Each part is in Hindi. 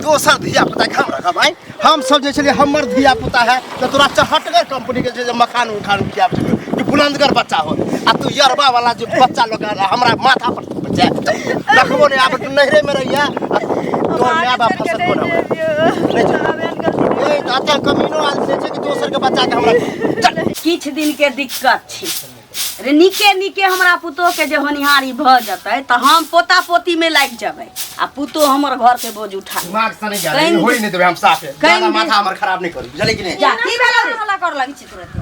दोसर धिया पुता के हम रखब आई हम सब जे छलिए हमर धिया पुता है तो तोरा चहटगर कंपनी के जे मकान उठान किया कि बुलंदगर बच्चा हो आ तू यरबा वाला जो बच्चा लोग हमरा माथा पर बच्चा रखबो नहीं आब नहरे में रहिया तोर माय बाप फसल को नहीं ताते कमीनो आदमी छै कि दोसर के बच्चा के हमरा किछ दिन के दिक्कत छी रे निके हमरा पुतो के जे होनिहारी भ जतै त हम पोता पोती में लाग जबै आ पुतो हमर घर के बोझ उठा दिमाग से नहीं जा होई नहीं देबे हम साफे ज्यादा माथा हमर खराब नहीं करी बुझले कि नहीं जा की भेलो रे हल्ला कर लगी छी तुरंत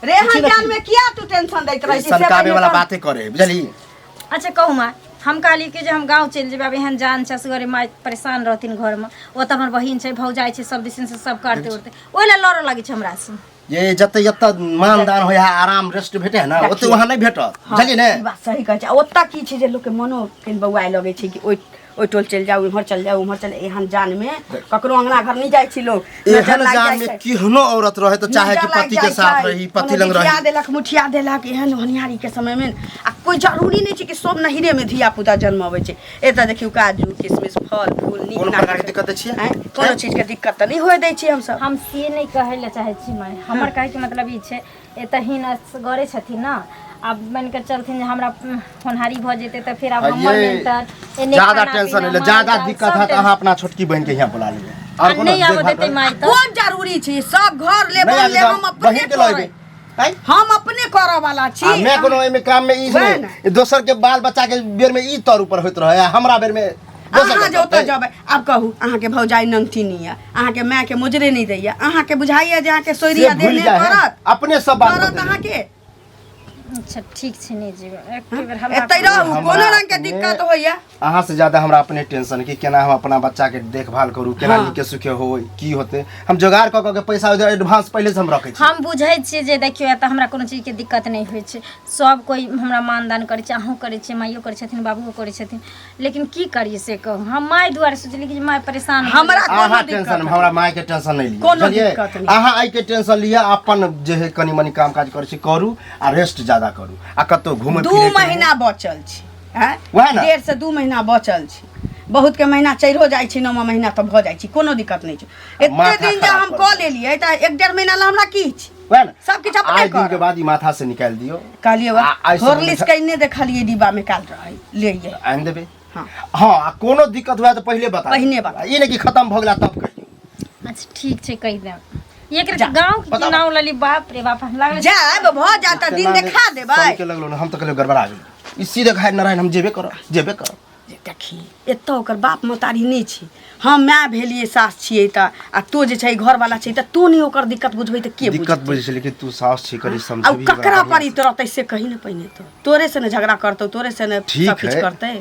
रे हम जान में किया तू टेंशन दैत रही छी सरकारे वाला बातें करे बुझली। अच्छा कहू मां हम कहली कि जे हम गांव चल जेबे अब एहन जान छसगरे माय परेशान रहथिन घर में ओ त हमर बहिन छै भौजाई छै सब दिसन से सब करते उरते ओइला लड़ लगी छै हमरा से ये जते जते मानदान होय है आराम रेस्ट भेटे है ना ओते वहां नहीं भेटत बुझली ने बात सही कहै छै ओत्ता की छै जे लोग के मनो केन बौआय लगे छै कि ओइ टोल चल जाऊ उमहर चल जाऊ उमहर चल एहन जान में ककरो अंगना घर नहीं जाय छी लोग एहन जान में केहनो औरत रहे तो चाहे कि पति के साथ रही पति लंग रही मुठिया देलक एहन होनिहारी के समय में आ कोई जरूरी नहीं छै कि सब नहिरे में धिया पुता जन्म आबै छै एता देखियो काजू किशमिश फल फूल नीक कोन प्रकार के दिक्कत छियै कोनो चीज के दिक्कत त नहीं होय दै छी हम सब हम से नहीं कहै ले चाहे छी माय हमर कहै के मतलब ई छै एतही न गरे छथिन ना अब मन के चलथिन हमरा होनहारी भ जेते त फिर अब हमर मेंटर एने ज्यादा टेंशन ले ज्यादा दिक्कत है त अहाँ अपना छोटकी बहन के यहां बुला लीजिए और नहीं आब देते माय त कोन जरूरी छै सब घर ले हम अपने करबै हम अपने करऽ वाला छी मैं कोनो एमे काम में ई दोसर के बाल बच्चा के बेर में ई तौर ऊपर होइत रहे हमरा बेर में अहाँ जे ओतऽ जेबै आब कहू अहाँ के भौजाई नंगटिनी है अहाँ के माय के मुजरे नहीं दैया अहाँ के बुझाइया जे अहाँ के सोइरिया देने पड़त अपने सब बात करत अहाँ के अच्छा ठीक छै नहीं जीव एक बेर हम एतै रहू कोनो रंग के दिक्कत होइया अहाँ से ज्यादा हमरा अपने टेंशन कि केना हम अपना बच्चा के देखभाल करू केना नीके सुखे होय की होते हम जोगाड़ क के पैसा एडवांस पहले से हम रखै छी हम बुझै छी जे देखियो एत हमरा कोनो चीज के दिक्कत नहीं होय छै सब कोई हमरा मानदान करै छै अहूँ करै छै माइयो करै छथिन बाबूओ करै छथिन लेकिन की करिए से कहू हम माय दुआरे सोचली कि माय परेशान हमरा कोनो टेंशन हमरा माय के टेंशन नहीं लिया बुझलिए अहाँ आई के टेंशन लिया अपन जे है कनी मनी काम काज करै छी करू आ रेस्ट ज्यादा करू आ कतो घुमै फिरै 2 महीना बचल छी हैं 1.5 से 2 महीना बचल छी बहुत के महीना चढ़ो जाय छी 9 महीना त भ जाय छी कोनो दिक्कत नहीं छै एते दिन जे हम क लेलिए त 1.5 महीना ला हमरा की छी वह ना सब किछ अपने कर दिन के बाद ई माथा से निकाल दियो कहलिए हॉर्लिक्स कइने देखलिए डिब्बा में काल रहे ले ये आन देबे हां कोनो दिक्कत हुआ त पहले बता ई नहीं कि खत्म भ गेला तब कहियो अच्छा ठीक छै कहि दे एक गांव के नाम लली बाप रे बाप लागले जाब भ जाता दिन देखा देबै सब के लगलो हम त कहलियो गड़बड़ा गेल ई सीधे खाय नारायण हम जेबे कर देखी एतो ओकर बाप मोतारी नहीं छी हम माय भेलिए सास छिए त आ तू जे छै घर वाला छै त तू नहीं ओकर दिक्कत बुझबै त के दिक्कत बुझै छै लेकिन तू सास छी करी समझबी अब ककरा परी तरतै से कहि न पहिने तो तोरे से न झगड़ा करतौ तोरे से न सब कुछ करतै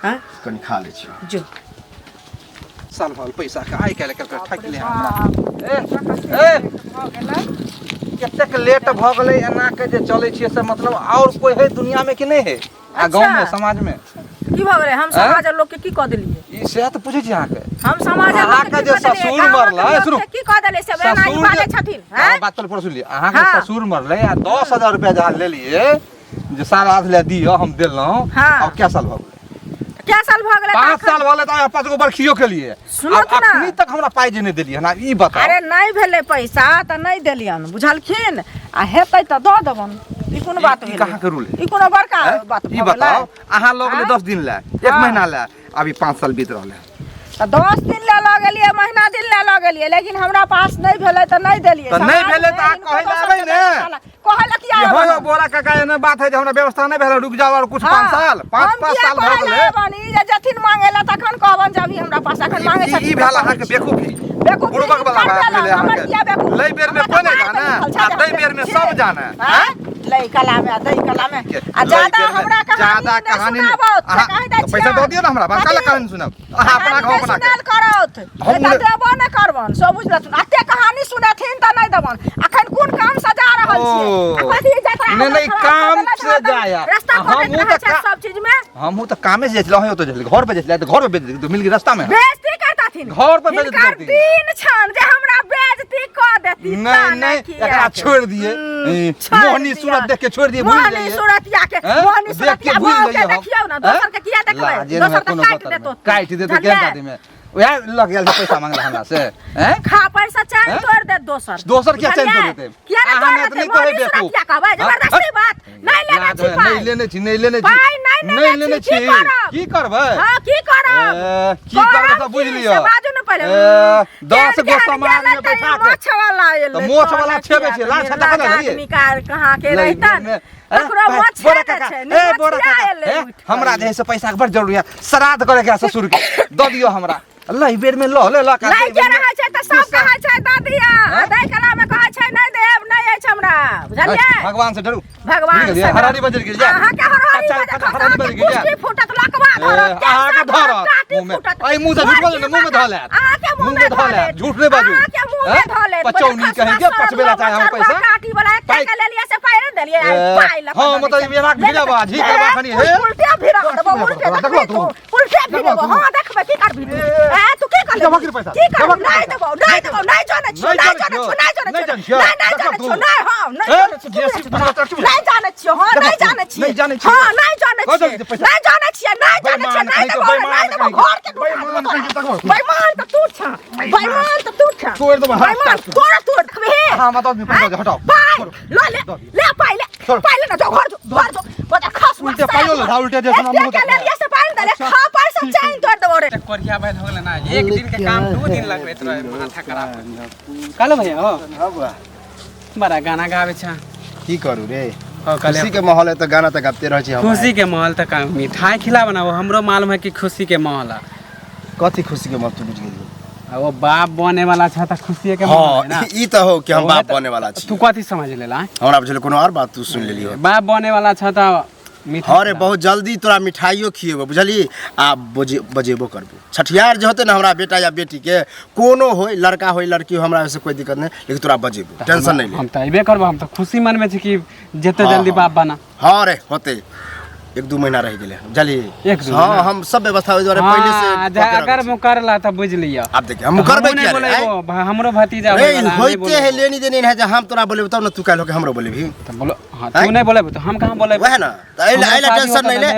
हां कनी खा ले छी जो साल भर पैसा के आई काल के ठक ले हमरा ए कतेक लेट भ गेलै एना के जे चलै छियै से मतलब और कोई है दुनिया में कि नहीं है आ गांव में समाज में की भ गेलै हम समाज लोग के की क देलिए ई से त पूछै छी अहाँ के हम समाज लोग के जे ससुर मरला सुनो की क देले से बना ई वाले छथिन हैं बात पर सुन लिए अहाँ के ससुर मरले आ 10000 रुपया जहां ले लिए जे सारा आध ले दियो हम देलौ अब क्या साल भ गेलै क्या साल भ गेलै 5 साल भले त 5 गो बरखियो के लिए अब अखनी तक हमरा पाई जे नहीं देलिए ना ई बता अरे नहीं भेले पैसा त नहीं देलियन बुझलखिन आ हेतै त द देबन ई कोन बात भेलै कहां के रूल ई कोन बड़का बात ई बताओ अहाँ लोग ले 10 दिन ले 1 महीना ले अभी 5 साल बीत रहले त 10 दिन ले ल गेलिए महीना दिन ले ल गेलिए लेकिन हमरा पास नहीं भेलै त नहीं देलिए त नहीं भेलै त आ कहै लाबै ने कहला कि ये हो बोरा काका एने बात है जे हमरा व्यवस्था नहीं भेल रुक जाओ और कुछ 5 साल 5 साल भ गेलै बनी जे जथिन मांगेला तखन कहबन जब हमरा पास अखन मांगे छथिन ई भेल अहाँ के बेवकूफी बुड़बक वाला बात भेलै अहाँ के लई बेर में कोने जाना आ दई बेर में सब जाना हैं लई कला में दई कला में आ ज्यादा कहानी पैसा दो दियो ना हमरा बड़का ला कहानी सुनाब अहाँ अपना घर बना के करत हम देबो न करबन सब बुझलथुन अते कहानी सुनथिन त नहीं देबन अखन कोन काम सजा रहल छी नहीं काम से जाया सब चीज में हमहू तो कामे से जाइल हय तो जाइल घर पे जाइल घर पे बेच मिल गई रास्ता में बेइज्जती करताथिन घर पे बेच देती दिन छन जे हमरा बेइज्जती क देती नहीं एकरा छोड़ दिए मोहनी सूरत देख के छोड़ दिए भूल मोहनी सूरत या के मोहनी सूरत के भूल के देखियो ना दोसर के किया देखबै दोसर के काट देतो काट देतो के दादी में ओए लग गेल पैसा मांगला हमरा से हैं खा पैसा चैन तोड़ दे दोसर क्या चैन तोड़ देते किया ना तोड़ देते नहीं कहे बेवकूफ क्या कहबै जबरदस्ती बात नहीं लेने छी नहीं लेने छी नहीं लेने छी की करबै हां की करब की करब त बुझ लियो बाजू न पहले 10 गो सामान में बैठा के मोछ वाला एले तो मोछ वाला छेबे छै लाल छटा के लिए आदमी कार कहां के रहतन तकरो मोछ छै ए बोरा हमरा जे से पैसा के बड़ जरूरी है श्राद्ध करे के ससुर के द दियो हमरा अल्लाह ई बेर में ले ला का नहीं जे रहे छै त सब कहै छै दादिया दई कला में कहै छै नहीं देब नहीं है हमरा बुझलिए भगवान से डरू भगवान से हरारी बजर गिर जा हां के हरारी बजर गिर जा फुटक लकवा धरत आ के धरत मुंह में आई मुंह से झूठ बोल मुंह में धले आ के मुंह में धले झूठ नहीं बाजू आ के मुंह में धले पचौनी कहेंगे पचबेला चाहे हम पैसा काटी वाला एक के ले लिए से पाई देलिए पाई ल हां मतलब ये राख भिड़ा बा झी करबा खनी हे उल्टे भिड़ा देबो उल्टे भिड़ा हां देखबे की कर भिड़ी ए तू की कर जमा कर पैसा की कर नहीं देबो नहीं जाने छी नहीं जाने छी नहीं हां नहीं जाने छी हां नहीं जाने छी नहीं जाने छी हां नहीं जाने छी नहीं जाने छी नहीं देबो घर के बेईमान त तू छा छोड़ दो बेईमान तोड़ खबे हां मत आदमी पैसा दे हटाओ ले पाई ले ना जो घर जो बता खास उल्टे पाइयो ला उल्टे दे सुना मुंह के ले लिए से पाई दे खा पैसा चैन तोड़ देबो रे कोरिया बैल हो गेल ना एक दिन के काम 2 दिन लगबैत रहे माथा खराब कालो भैया हो हां बुआ बड़ा गाना गावे छ की करू रे हो काले खुशी के माहौल है तो गाना तो गाते रह छी हम खुशी के माहौल तक मिठाई खिला बनाओ हमरो मालूम है कि खुशी के माहौल है कथी खुशी के माहौल तू बुझ गेली वो बाप बने वाला छ त खुशी के माहौल है ना हां ई तो हो कि हम बाप बने वाला छी तू कथी समझ लेला हमरा बुझले कोनो और बात तू सुन लेली हो बाप बने वाला छ त मिठाई अरे बहुत जल्दी तोरा मिठाइयो खिएबो बुझली आ बजेबो करबो छठियार जे होते ना हमरा बेटा या बेटी के कोनो होय लड़का होय लड़की हो हमरा से कोई दिक्कत नहीं लेकिन तोरा बजेबो टेंशन नहीं ले हम त अइबे करबो हम त खुशी मन में छ कि जते जल्दी बाप बना हां रे होते 1-2 महीना रह गेले जल्दी 1-2 हां हम सब व्यवस्था होय द्वारे पहले से अगर मुकरला त बुझ लिया आप देखिए हम करबे क्या हमरो भतीजा नहीं होते है लेनी देनी है जे हम तोरा बोले तब ना तू कहलो के हमरो बोले भी त बोलो हां तू नहीं बोले तो हम कहां बोले वह ना तो आइला टेंशन नहीं ले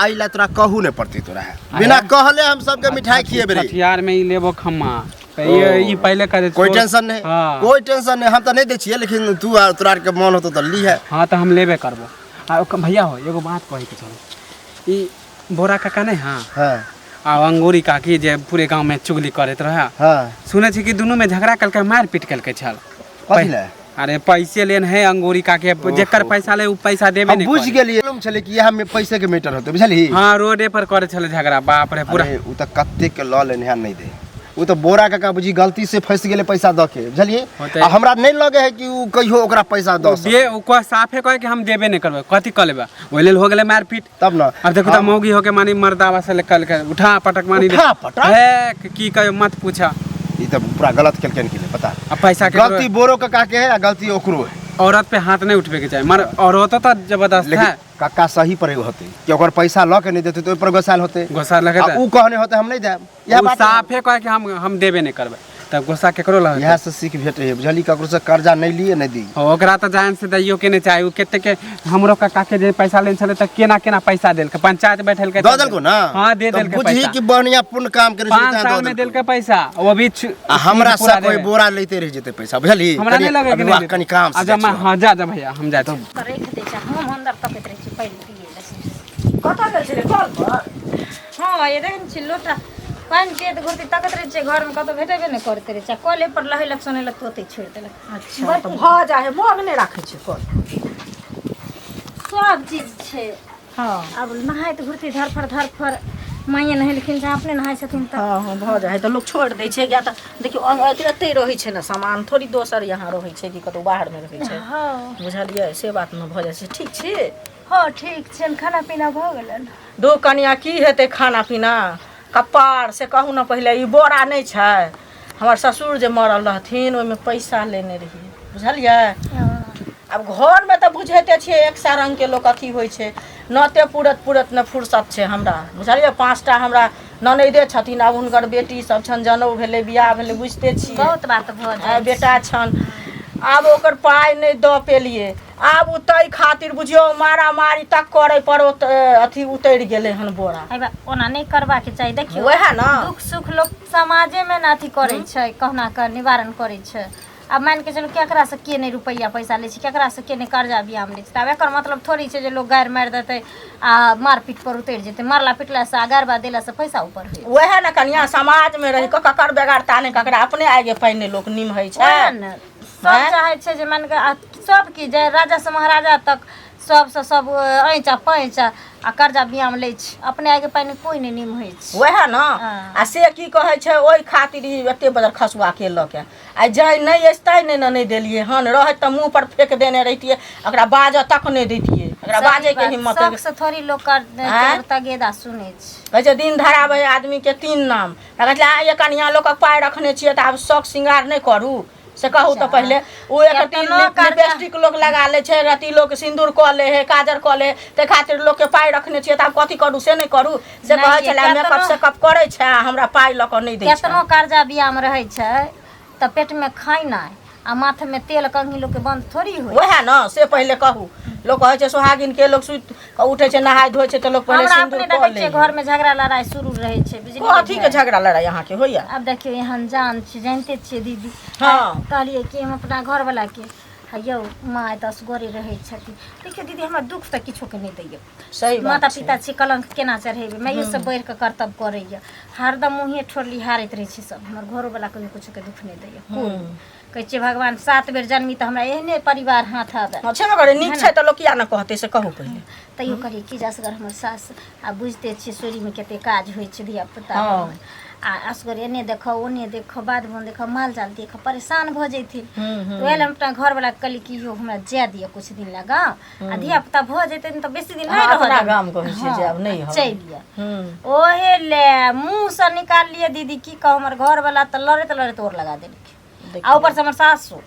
आइला तोरा कहू नहीं पड़ती तोरा बिना कहले हम सब के मिठाई खिएबे रे हथियार में ही लेबो खम्मा ये पहले करे कोई टेंशन नहीं कोई टेंशन नहीं हम तो नहीं दे छिए लेकिन तू तोरा के मन होतो तो ली है हां तो हम लेबे करबो आ भैया हो एगो बात कहि के चलो ई बोरा काका नहीं हां आ अंगूरी काकी जे पूरे गांव में चुगली करत रहा हां सुने छी कि दोनों में झगड़ा करके मार पीट करके छल पहले अरे पैसे लेन है अंगूरी काके जेकर पैसा ले उ पैसा देबे नहीं बुझ गेलिए मालूम छले कि यहां में पैसे के मैटर होते बुझली हां रोडे पर करे छले झगड़ा बाप रे पूरा उ त कत्ते के ल लेन है नहीं दे उ तो बोरा काका बुझी गलती से फंस गेले पैसा द के बुझलिए आ हमरा नहीं लगे है कि उ कहियो ओकरा पैसा द दे उ को साफे कहे कि हम देबे नहीं करबे कथि क लेबे ओइ लेल हो गेले मार पीट तब ना अब देखो त मौगी हो के मानी मर्दावा से कल के उठा पटक मानी उठा पटक है की कहे मत पूछा ई त पूरा गलत खेलकन के लिए पता अब पैसा के गलती बोरो काका के है आ गलती ओकरो है औरत पे हाथ नहीं उठबे के चाहिए मर औरत तो जबरदस्त है काका सही पर होते कि ओकर पैसा ल के नहीं देते तो पर गोसाल होते गोसा लगे उ कहने होते हम नहीं देब यह बात साफे कहे कि हम देबे नहीं करबे तब गोसा केकरो लगे यह से सीख भेटे है बुझली ककरो से कर्जा नहीं लिए नहीं दी ओकरा त जान से दैयो के नहीं चाहिए केते के हमरो काका के जे पैसा लेन छले त केना केना पैसा देल के पंचायत बैठल के दो देल को ना हां दे देल के पैसा बुझी कि बढ़िया पुण्य काम करे 5 साल में देल के पैसा वो भी हमरा से कोई बोरा लेते रह जेते पैसा बुझली हमरा नहीं लगे कि नहीं कनी काम से अच्छा मैं हां जा भैया हम जाते रख दे छ हम अंदर तकत रह छी पहले पिए कत गेल छले कॉल पर हां ये देखन छी लोटा पानी के तो घुरती तकत रह छे घर में कतो भेटेबे नहीं करते रह छे कॉले पर लहलक सुनेलक तोते छोड़ देलक अच्छा तो भ जाए मोग नहीं राखे छी कॉल सब चीज छे हां अब नहाय तो घुरती धरफर माये नहीं लेकिन जा अपने नहाय छथिन त हां भ जाए तो लोग छोड़ दे छे या त देखियो एते रही छे ना सामान थोड़ी दोसर यहाँ रही छे कि कतो बाहर में रही छे हां बुझलिए से बात न भ जाए छे ठीक छे हां ठीक छे खाना पीना भ गेलन दो कनिया की हेते खाना पीना कपार से कहू ना पहले ई बोरा नहीं छै हमर ससुर जे मरल रहथिन ओइ में पैसा लेने रही बुझलिए अब घर में तो बुझेते छे एक सारंग के लोग अथी होय छे नते पूरत न फुर्सत छे हमरा बुझलिए 5टा हमरा ननैदे छथिन अब हुनकर बेटी सब छन जनौ भेले बियाह भेले बुझते छी बहुत बात भ जाय बेटा छन अब ओकर पाय नहीं द पेलिए आब उतै खातिर बुझियो मारा मारी तक करे पर अथी उतर गेले हन बोरा अइबा ओना नहीं करबा के चाहिए देखियो वएह ना दुख सुख लोग समाजे में ना अथी करे छै कहना कर निवारण करे छै अब मान के चलो केकरा से के नहीं रुपया पैसा ले छै केकरा से के नहीं कर्जा बियाम ले छै तब एकर मतलब थोड़ी छै जे लोग गायर मार देतै आ मारपीट पर उतर जेतै मारला पिटला से गारबा देला से पैसा ऊपर होय वएह ना कनिया समाज में रही ककर बेगारता नहीं ककरा अपने आगे पहिने लोग निम है छै सब चाहे छै जे मान के सब की जे राजा से महाराजा तक सब से सब ऐचा पैचा आ कर्जा बियाम ले छै अपने आगे पहिने कोई नहीं निम होय छै वएह ना आ से की कहै छै ओइ खातिर एते बदर खसुआ के ल के आ जाय नहीं एस्तै नहीं देलिए हन रह त मुंह पर फेंक देने रहितिए एकरा बाज तक नहीं दैतिए एकरा बाजे के हिम्मत सब से थोड़ी लोग कर तगेदा सुनै छै कहै छै दिन धराबै आदमी के 3 नाम कहै छै आ ये कनिया लोक पाय रखने छिए त आब शौक सिंगार नहीं करू से कहू तो पहले वो एक लिपस्टिक लोग लगा ले छै रति लोग सिंदूर क ले है काजर क ले ते खातिर लोग के पाय रखने छिए त आब कथि करू से नहीं करू से कहै छला मेकअप से कप करे छै हमरा पाय ल क नहीं दै छै केतनो कर्जा बियाम रहै छै त पेट में खाई ना आ माथे में तेल कंघी लोग के बंद थोड़ी होय वएह ना से पहले कहू लोग कहै छै सुहागिन के लोग सुत उठे छै नहाय धोय छै त लोग पहले सिंदूर क ले घर में झगड़ा लड़ाई शुरू रहै छै बिजली कथि के झगड़ा लड़ाई यहाँ के होइया अब देखियो यहाँ जान छी जानते छियै दीदी हाँ कहलिए कि हम अपना घर वाला के यौ माँ 10 गोरे रहै छथिन देखियो दीदी हमरा दुख त किछो के नहीं दैय सही बात माता पिता छी कलंक केना चढ़ेबे मैं सब बढ़ के कर्तव्य करैया हरदम मुँहे ठोरली हारैत रहै छी सब हमर घरो वाला कहियो कुछो के दुख नहीं दैय कहै छै भगवान 7 बेर जन्मी त हमरा एहने परिवार हाथ आबे अच्छा करे नीक छै त लोग किया न कहते से कहू पहले तैयो करी की जासगर हमर सास आ बुझते छी सोरी में कते काज होय छै धिया पुता आ असगर एने देखो ओने देखो बाद में देखो माल जाल देखो परेशान भ जैथिन ओहेल हम अपना घर वाला कहली कि यो हमरा जे दिया कुछ दिन लगा आ धिया पुता भ जैथिन त बेसी दिन नहीं रह अपना गाम कहै छै जे अब नहीं हो चलिया ओहे ले मुंह से निकाल लिए दीदी की कहू हमर घर वाला त लड़े तोड़ लगा देलखिन आ ऊपर से हमर सासु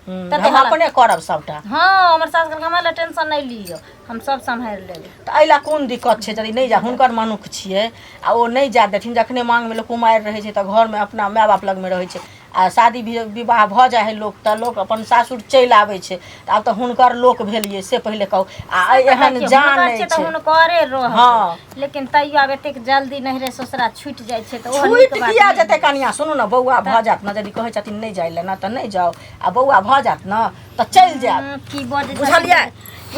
हम अपने करब सबटा हाँ हमर सास कहलक हमरा टेंशन नहीं लियो हम सब संभाल लेब त एला कोन दिक्कत छै यदि नहीं जा हुनकर मनुख छिए आ ओ नहीं जा देथिन जखने मांग में लोग कुमार रहे छै त घर में अपना माय बाप लग में रहे छै आ शादी विवाह भ जाय है लोग त लोग अपन सासुर चल आवे छै त आब त हुनकर लोक भेलिए से पहले कहू आ एहन जान नहीं छै हुनकरे रह हाँ लेकिन तैयो आब एतेक जल्दी नहीं रे ससुरा छूट जाय छै त छूट किया जते कनिया सुनू न बौआ भ जात न यदि कहै छथिन नहीं जाय ले ना त नहीं जाओ आ बौआ भ जात न त चल जाब की बजे बुझलिए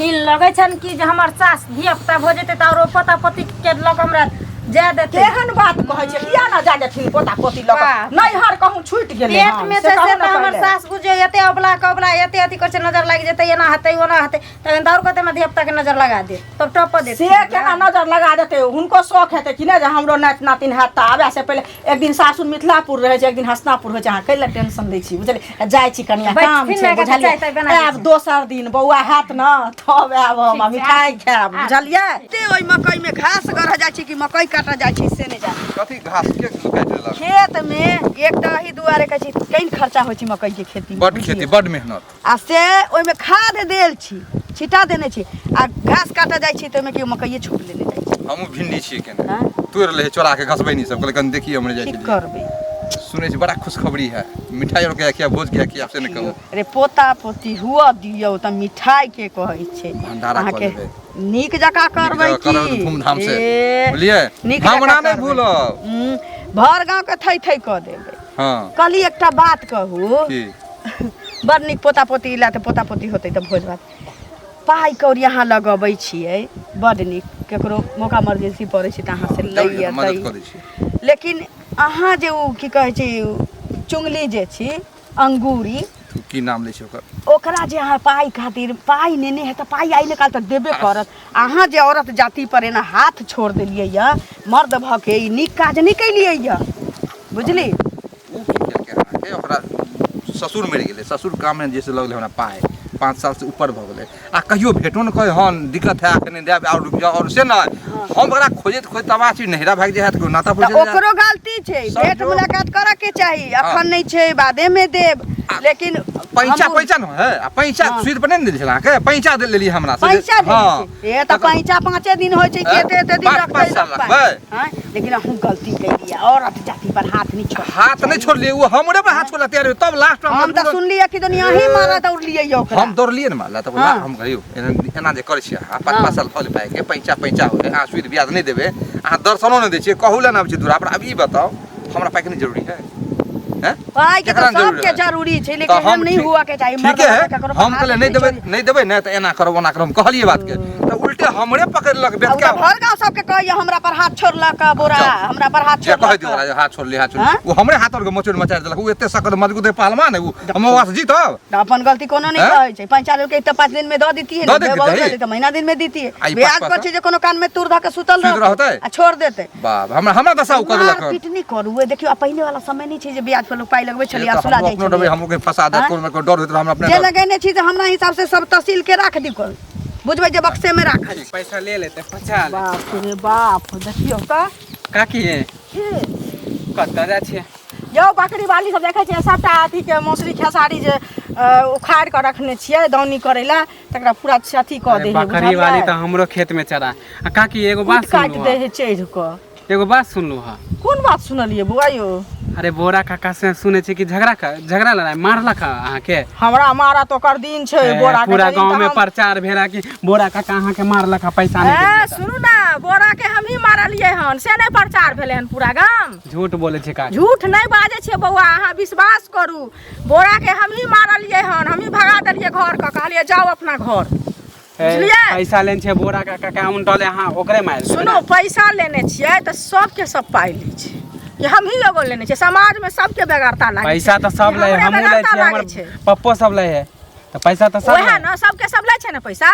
ई लगै छन कि जे हमर सास धिया पुता भ जेतै त और पता पति के लक हमरा जा देते केहन बात कहै छै किया ना जा देथिन पोता पोती लक नहीं हर कहूं छूट गेलै पेट में से त हमर सास बुझे एते अबला कबला एते अथी कर छै नजर लाग जेतै एना हतै ओना हतै तखन दौड़ कते में धिया पुता के नजर लगा दे तब टप दे से केना नजर लगा देतै हुनको शौक हेतै कि नै जे हमरो नाति नातिन हैत त आबे से पहले एक दिन सासुर मिथिलापुर रहै छै एक दिन हसनापुर होय छै अहाँ कैला टेंशन दै छी बुझलिए जाय छी कनिया काम छै बुझलिए आब दोसर दिन बौआ हैत न तब आब हम मिठाई खाएब बुझलिए ते ओइ मकई में घास गढ़ जाय छी कि मकई काटा जाय छी से नै जा कथी घास के काट लेलक खेत में एक दही दुआरे कहै छी कइन खर्चा होय छै मकई के खेती में बड खेती बड मेहनत आ से ओइ में खाद देल छी छिटा देने छी आ घास काटा जाय छी त ओइ में कि मकई छोप लेने जाय छी हमहु भिंडी छी केने तोड़ ले चोरा के घसबै नी सब कहले कन देखिए हमरे जाय छी ठीक करबे सुनै छी बड़ा खुशखबरी है मिठाई और के भोज के आपसे न कहू रे पोता पोती हुआ दियौ त मिठाई के कहै छै भंडारा अहाँ कर के देबै नीक जका करबै की धूमधाम से बोलिए हमरा नहीं भूलब भर गांव के थई थई क देबै हां कली एकटा बात कहू की बड़ नीक पोता पोती ला त पोता पोती होतै त भोज भात पाई कौड़ी यहाँ लगबै छियै बड़ नीक केकरो मौका इमरजेंसी पड़ै छै त अहाँ से लइए मदद करै छी लेकिन अहाँ जे उ की कहै छै चुंगली जे छी अंगूरी की नाम लै छै ओकर ओकरा जे अहाँ पाई खातिर पाई नेने है त पाई आइले काल तक देबे करत अहाँ जे औरत जाति पर एना हाथ छोड़ देलियै या मर्द भ के ई नीक काज नहीं कैलियै या बुझली के ओकरा ससुर मरि गेलै ससुर काम में जैसे लगले हमरा पाए 5 साल से ऊपर भ गेलै आ कहियो भेटो न कहे हन दिक्कत है अखने देब और रुक जाओ और से ना हम ओकरा खोजत तबाची नहिरा भाग जे है त नाता पहुंच ओकरो गलती छै भेट मुलाकात करे के चाही अखन नहीं छै बादे में देब लेकिन पैसा न है पैसा सुध पर नहीं दिल के पैसा दे लेली हमरा से पैसा दे ए त पैसा 5 दिन होय छै केते दिन रखते हां लेकिन हम गलती कैलिए और जाति पर हाथ नहीं छोड़लिए वो हमरे पर हाथ छोड़ला तैयार तब लास्ट में हम त सुनलिए कि दुनिया ही मारा दौड़ लिए यो हम दौड़ लिए न मारला तब हम कहियो एना जे करै छी 5 साल फल पाए के पैसा होय आ सुध ब्याज नहीं देबे आ दर्शनो नहीं दै छी कहूला ना दूरा पर अब ई बताओ हमरा पाए के नहीं जरूरी है पाई के सबके जरूरी छै लेकिन हम नहीं हुआ के चाहिए ठीक है हम कहले नहीं देबे न त एना करब ओना करब कहलिए बात के त उल्टे हमरे पकड़लक बेत के भर गांव सबके कहिए हमरा पर हाथ छोड़लक बोरा हमरा पर हाथ छोड़लक कह दियो हाथ छोड़ वो हमरे हाथ और के मचोड़ मचा देलक वो एते सकल मजबूत पहलवान है वो हम वास जीतब अपन गलती कोनो नहीं कहै छै 5 साल के त 5 दिन में द देती है त महीना दिन में देती है ब्याज पर छै जे कोनो कान में तुर ध के सुतल रहतै आ छोड़ देतै बाप हमरा दसाउ कर देलक पिटनी करू देखियो पहिले वाला समय नहीं छै जे ब्याज पर लोग पाई लगबै छलिया सुला जाइ छै हम लोग के फसा दे कोनो डर होत हमरा अपने जे लगेने छी त हमरा हिसाब से सब तहसील के राख दी कर बुझबै जे बक्से में राखल पैसा ले लेते 50 बाप रे बाप देखियो त काकी है कत जा छै जो बकरी वाली सब देखे छै सबटा अथी के मौसरी खेसारी जे उखाड़ के रखने छियै दौनी करे ला तकरा पूरा अथी क दे है बकरी वाली त हमरो खेत में चरा काकी एगो बात काट दे है चढ़ क एगो बात सुनलू हां कोन बात सुनलिए बुआ यो अरे बोरा काका से सुने छी कि झगड़ा लड़ाई मारलक अहाँ के हमरा मारा तो कर दिन छै बोरा के पूरा गांव में प्रचार भेरा कि बोरा काका अहाँ के मारलक पैसा नहीं ए सुनु ना बोरा के हम ही मारलिए हन से नहीं प्रचार भेले हन पूरा गांव झूठ बोले छी काकी झूठ नहीं बाजे छे बौआ अहाँ विश्वास करू बोरा के हम ही मारलिए हन हम ही भगा देलिए घर का कहलिए जाओ अपना घर बुझलिए पैसा लेन छे बोरा काका के हम टले हां ओकरे मार सुनो पैसा लेने छिए त सब के सब पाई लै छै ये हम ही एगो लेने छे समाज में सबके बेगरता लागे पैसा त सब ले हमहू ले छी हमर पप्पो सब ले है त पैसा त सब ओहे न सबके सब ले छै न पैसा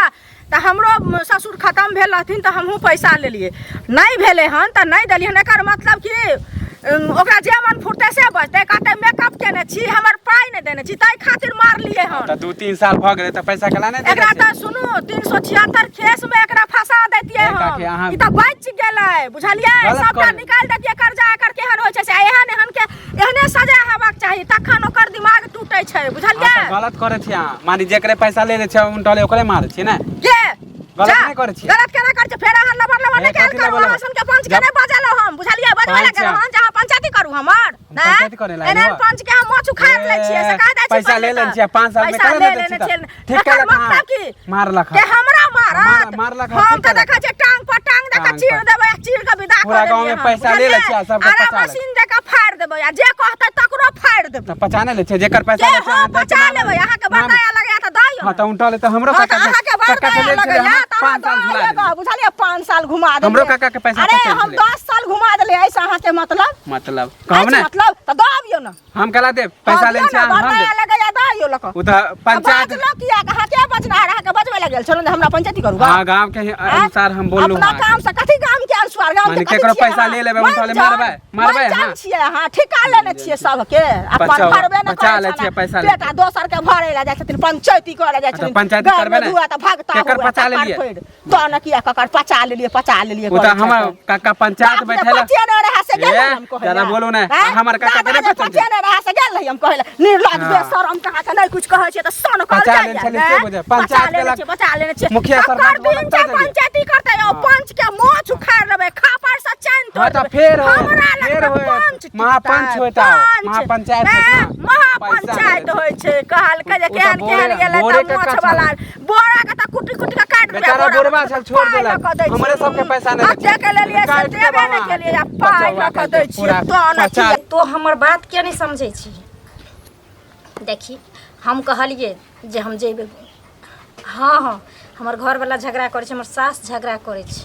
त हमरो ससुर खत्म भेल रहथिन त हमहू पैसा लेलिए नहीं भेले हन त नहीं देलिए हन एकर मतलब कि ओकरा जे मन फुरते से बचते काटे मेकअप केने छी हमर पाई नहीं देने छी ताई खातिर मार लिए हन त 2-3 साल भ गेले त पैसा कला नहीं एकरा त सुनु 376 केस में एकरा फंसा देतिए हम ई त बच गेलै बुझलिए सबटा निकाल देतिए कर्जा एकर केहन होय छै से एहन के एहने सजा हेबाक चाही तखन ओकर दिमाग टूटै छै बुझलिए गलत करे छी हां मानी जेकरे पैसा लेले छै उनटले ओकरे मारे छी ना के गलत नहीं करे छी गलत केना कर छै फेर अहाँ लबर नहीं केल करू अहाँ सुन के पंच के नहीं बजलो हम बुझलिए बजवा लगे हम जहां पंचायती करू हमर पंचायती करे ला एनन पंच के हम मोछ उखाड़ ले छियै से कह दै छी पैसा ले लेन छियै 5 साल में कर दे छी ठीक है मतलब की मारलक के हमरा मारत हम त देखा छै टांग पर टांग देखा चीर देबै चीर के विदा कर देबै पूरा गांव में पैसा ले ले छियै सब अरे मशीन देके फाड़ देबै आ जे कहतै तकरो फाड़ देबै त पहचाने ले छै जेकर पैसा ले छै बचा लेबै अहाँ के बताया लगे त दइयो हां त उनटले त हमरो काका के लगे 5 साल घुमा बुझलिए 5 साल घुमा दे हमरो काका के पैसा अरे हम 10 साल घुमा देले ऐसा अहाँ के मतलब कहब ना मतलब त दबियो ना हम कला दे पैसा लेन छै हम बताया लगे या दइयो लक उ त पंचायत लोग किया कहा के बचना रहा के बजवे लगल चलो हमरा पंचायती करू हां गांव के अनुसार हम बोललू अपना काम से कथि काम के अनुसार गांव के केकरो पैसा ले लेबे उनटले मारबे हां छियै हां ठिका लेने छियै सब के अपन भरबे न बचा ले छियै पैसा बेटा दोसर के भरे ला जाय छथिन पंचायती करे जाय छथिन पंचायती करबे ना दुआ त भागता केकर पचा ले लिए तो न किया ककर पचा ले लिए उ त हमर काका पंचायत बैठेला ज्यादा बोलू ना हमर काका के पचा ने रहा से गेल हम कहले निर्लज बेशरम कहा के नहीं कुछ कहै छै त सन कर जाय पचा लेने छै मुखिया सरपंच बोलता पंचायती करते हो पंच के मोछ उखाड़ लेबे खापर से चैन तोड़ त फेर महापंच होता महापंचायत महापंचायत होय छै कहल के जे केहन गेलै त मोछ वाला बोरा के त कुटी कुटी के काट देबे बेचारा बोरबा छल छोड़ देला हमरे सब के पैसा नहीं बच्चे के लिए से देबे नहीं के लिए पाई लक दै छी तो न तो हमर बात के नहीं समझै छी देखी हम कहलिए जे हम जेबे हाँ हाँ हमर घर वाला झगड़ा करे छै हमर सास झगड़ा करे छै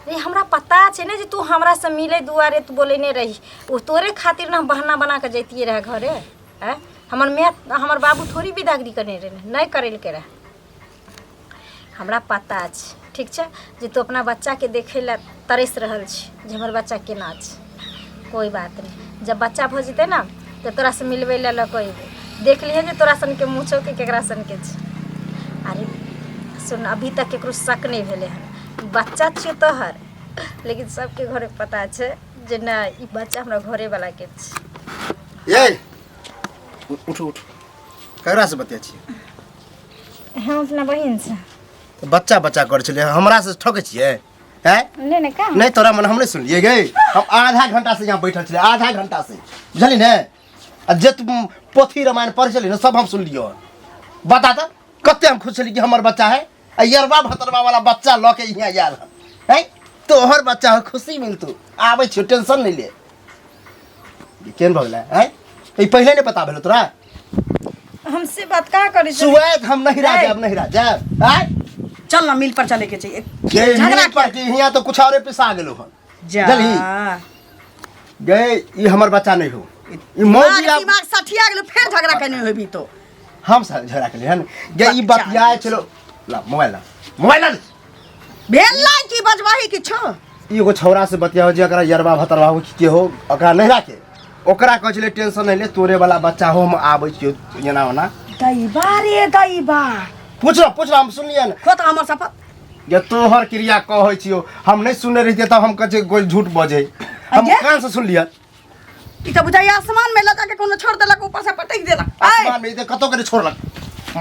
रे हमरा पता छै ने जे तू हमरा से मिले दुआरे तू बोले नहीं रही वो तोरे खातिर ना बहाना बना के जैतिए रहे घरे हैं हमर बाबू थोड़ी विदागरी करने रहे नहीं करे के रहे हमरा पता छै ठीक छै जे तू अपना बच्चा के देखे ला तरस रहल छी जे हमर बच्चा केना छै कोई बात नहीं जब बच्चा भ जेते ना तो तोरा से मिलवे ला कोई देख लिए जे तोरा सन के मुछो के केकरा सन के छै अरे सुन अभी तक केकरो शक नहीं भेले हन बच्चा छियो तोहर लेकिन सबके घरे पता छै जे ना ई बच्चा हमरा घरे वाला के छै ये उठ उठ ककरा से बतिया छियै हम अपना बहिन से तो बच्चा बच्चा कर छलियै हमरा से ठकै छियै हैं नहीं का नहीं तोरा मन हम नहीं सुनलिए गे हम आधा घंटा से यहाँ बैठल छलियै आधा घंटा से बुझली ने आ जे तुम पोथी रामायण पढ़ छली ना सब हम सुन लियो बता तो कते हम खुश छली कि हमर बच्चा है आ यरबा भतरबा वाला बच्चा ल के यहाँ आयल है तोहर बच्चा हो खुशी मिलतू आबै छियो टेंशन नहीं ले केन भगला है ई पहले नहीं पता भेलो तोरा हमसे बात का करी सुएत हम नहीं रह जाब नहीं रह जाब हैं चल ना मिल पर चले के चाहिए ये झगड़ा पर कि यहाँ तो कुछ और पिसा गेलो हन जा गए ई हमर बच्चा नहीं हो ई दिमाग मौजी आप दिमाग सठिया गेलो फिर झगड़ा करने होबी तो हम सब झगड़ा के लिए हन गे ई बतिया चलो ला मोबाइल ला भेला की बजवाही की छो एगो छौरा से बतिया हो जे अकरा यरबा भतरबा हो के हो ओकरा नहीं राखे ओकरा कहै छले टेंशन नहीं ले तोरे वाला बच्चा हो हम आबै छियो एना ओना दैबा रे दैबा पूछ हम सुनलिए न खो तो हमर शपथ ये तोहर क्रिया कहै छियो हम नहीं सुनने रहिते तब हम कहे कोई झूठ बजे हम अजे? कान से सुन लिया ई तो बुझाई आसमान में लगा के कोनो छोड़ देलक ऊपर से पटक देलक आसमान में कतो करे छोड़लक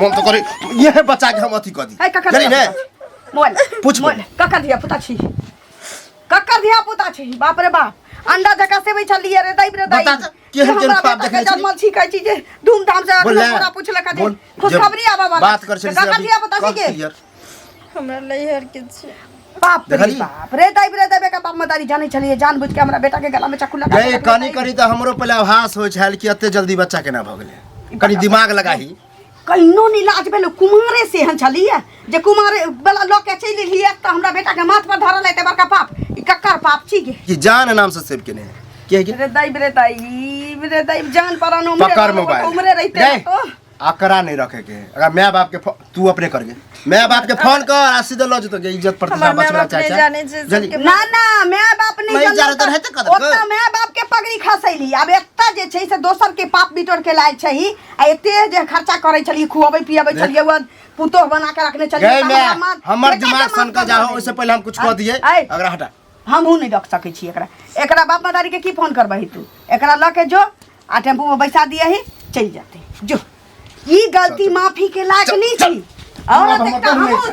मन तो करे ये बच्चा के हम अथी कर दी है ककर जानी ने मोबाइल पूछ मोबाइल ककर दिया पुता छी ककर दिया पुता छी बाप रे बाप अंडा जका से बैठल लिए रे दाई रे दाई बता त, केहन केहन पाप देखले छी? जन्मल छी कहै छी जे धूमधाम से बोल अखनो पूरा पूछले का बोल, खुशखबरी आबा वाला बात कर छली ककर दिया पुता छी के हमरा लइहर के छे बाप रे देखली? बाप रे दाई का बाप मदारी जाने चलिए जान बुझ के हमरा बेटा के गला में चाकू लगा गए कनी करी तो हमरो पहले आभास हो छल कि अते जल्दी बच्चा केना भ गेले कनी दिमाग लगाही कहिनो नहीं लाज भेलो कुमारे से हन छलिए जे कुमारे वाला लोग के चली लिए त हमरा बेटा के माथ पर धरल है ते बड़का पाप ई कक्कर पाप छी के कि जान नाम से सेव केने के रे दाई जान पर नो पकड़ मोबाइल उमरे रहते नहीं, तो आकरा नहीं रखे के अगर मैं बाप के तू अपने कर गे मैं बाप के फोन कर आ सीधे ल जतो के इज्जत प्रतिष्ठा बचला चाचा जल्दी ना ना मैं बाप नहीं नहीं जाने तो रहते कदर के। ओता मैं बाप के पगड़ी खसैली अब एत्ता जे छै से दोसर के पाप बिटोर के लायक छै आ एते जे खर्चा करे छली खुआबै पियाबै छलिए वन पुतोह बना के रखने छलिए गए मैं हमर दिमाग सन का जाओ उससे पहले हम कुछ कह दिए अगर हटा हमहू नहीं रख सकै छी एकरा बाप मदारी के की फोन करबही तू एकरा ल के जो आ टेम्पू में बैसा दिए ही चल जाते जो ई गलती माफी के लायक नहीं छी और हम देखता अपन नहीं हमहू